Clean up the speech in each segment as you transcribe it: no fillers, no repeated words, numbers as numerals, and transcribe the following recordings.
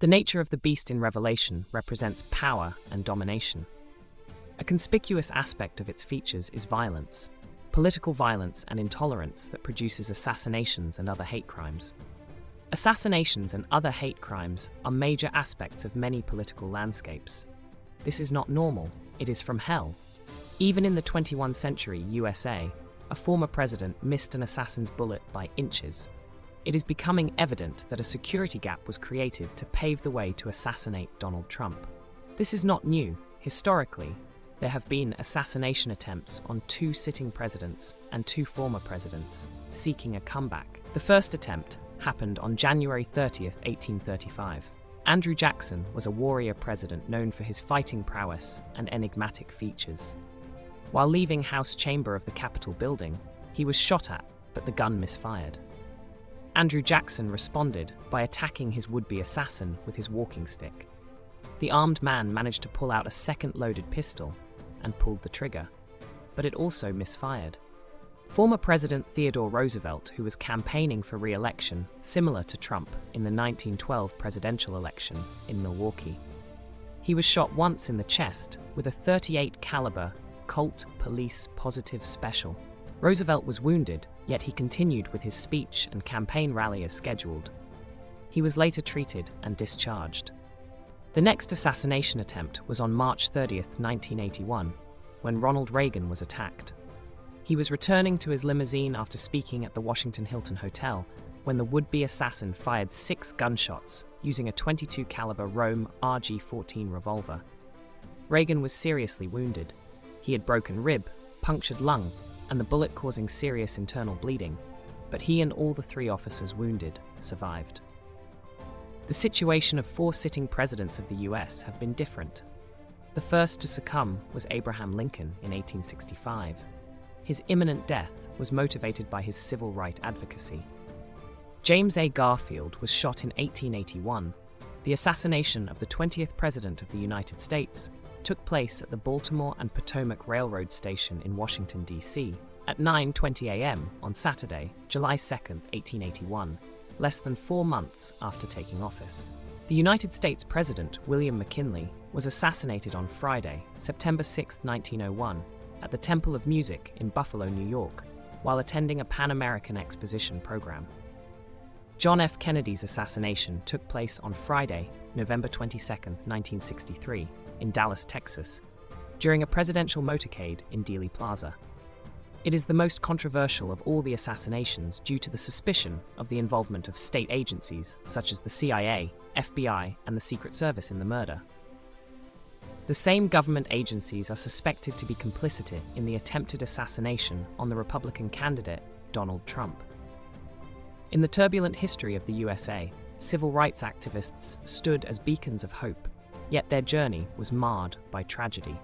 The nature of the beast in Revelation represents power and domination. A conspicuous aspect of its features is violence, political violence and intolerance that produces assassinations and other hate crimes. Assassinations and other hate crimes are major aspects of many political landscapes. This is not normal, it is from hell. Even in the 21st century USA, a former president missed an assassin's bullet by inches. It is becoming evident that a security gap was created to pave the way to assassinate Donald Trump. This is not new. Historically, there have been assassination attempts on 2 sitting presidents and 2 former presidents, seeking a comeback. The first attempt happened on January 30, 1835. Andrew Jackson was a warrior president known for his fighting prowess and enigmatic features. While leaving House Chamber of the Capitol building, he was shot at, but the gun misfired. Andrew Jackson responded by attacking his would-be assassin with his walking stick. The armed man managed to pull out a second loaded pistol and pulled the trigger, but it also misfired. Former President Theodore Roosevelt, who was campaigning for re-election, similar to Trump, in the 1912 presidential election in Milwaukee. He was shot once in the chest with a .38 caliber Colt Police Positive Special. Roosevelt was wounded, yet he continued with his speech and campaign rally as scheduled. He was later treated and discharged. The next assassination attempt was on March 30, 1981, when Ronald Reagan was attacked. He was returning to his limousine after speaking at the Washington Hilton Hotel when the would-be assassin fired 6 gunshots using a .22 caliber Rome RG-14 revolver. Reagan was seriously wounded. He had broken rib, punctured lung, and the bullet causing serious internal bleeding, but he and all the 3 officers wounded survived. The situation of 4 sitting presidents of the US have been different. The first to succumb was Abraham Lincoln in 1865. His imminent death was motivated by his civil rights advocacy. James A. Garfield was shot in 1881. The assassination of the 20th President of the United States took place at the Baltimore and Potomac Railroad Station in Washington, D.C. at 9:20 a.m. on Saturday, July 2, 1881, less than 4 months after taking office. The United States President, William McKinley, was assassinated on Friday, September 6, 1901, at the Temple of Music in Buffalo, New York, while attending a Pan American Exposition program. John F. Kennedy's assassination took place on Friday, November 22, 1963, in Dallas, Texas, during a presidential motorcade in Dealey Plaza. It is the most controversial of all the assassinations due to the suspicion of the involvement of state agencies such as the CIA, FBI, and the Secret Service in the murder. The same government agencies are suspected to be complicit in the attempted assassination on the Republican candidate, Donald Trump. In the turbulent history of the USA, civil rights activists stood as beacons of hope, yet their journey was marred by tragedy.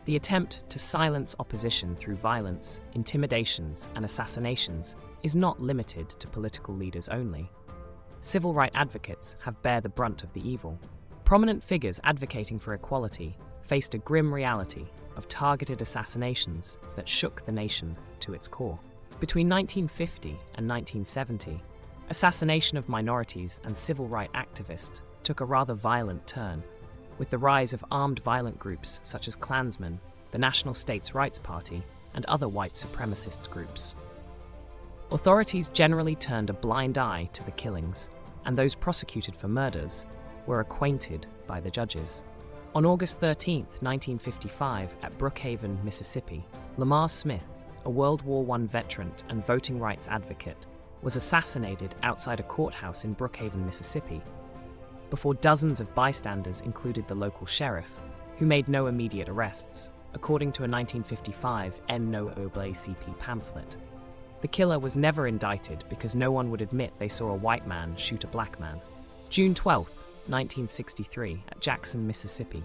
The attempt to silence opposition through violence, intimidations, and assassinations is not limited to political leaders only. Civil rights advocates have borne the brunt of the evil. Prominent figures advocating for equality faced a grim reality of targeted assassinations that shook the nation to its core. Between 1950 and 1970, assassination of minorities and civil rights activists took a rather violent turn, with the rise of armed violent groups such as Klansmen, the National States Rights Party, and other white supremacist groups. Authorities generally turned a blind eye to the killings, and those prosecuted for murders were acquitted by the judges. On August 13, 1955, at Brookhaven, Mississippi, Lamar Smith, a World War I veteran and voting rights advocate, was assassinated outside a courthouse in Brookhaven, Mississippi, before dozens of bystanders included the local sheriff, who made no immediate arrests, according to a 1955 NAACP pamphlet. The killer was never indicted because no one would admit they saw a white man shoot a black man. June 12, 1963, at Jackson, Mississippi,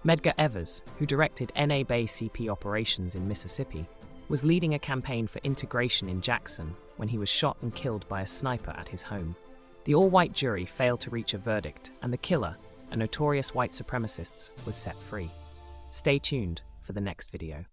Medgar Evers, who directed NAACP operations in Mississippi, was leading a campaign for integration in Jackson when he was shot and killed by a sniper at his home. The all-white jury failed to reach a verdict, and the killer, a notorious white supremacist, was set free. Stay tuned for the next video.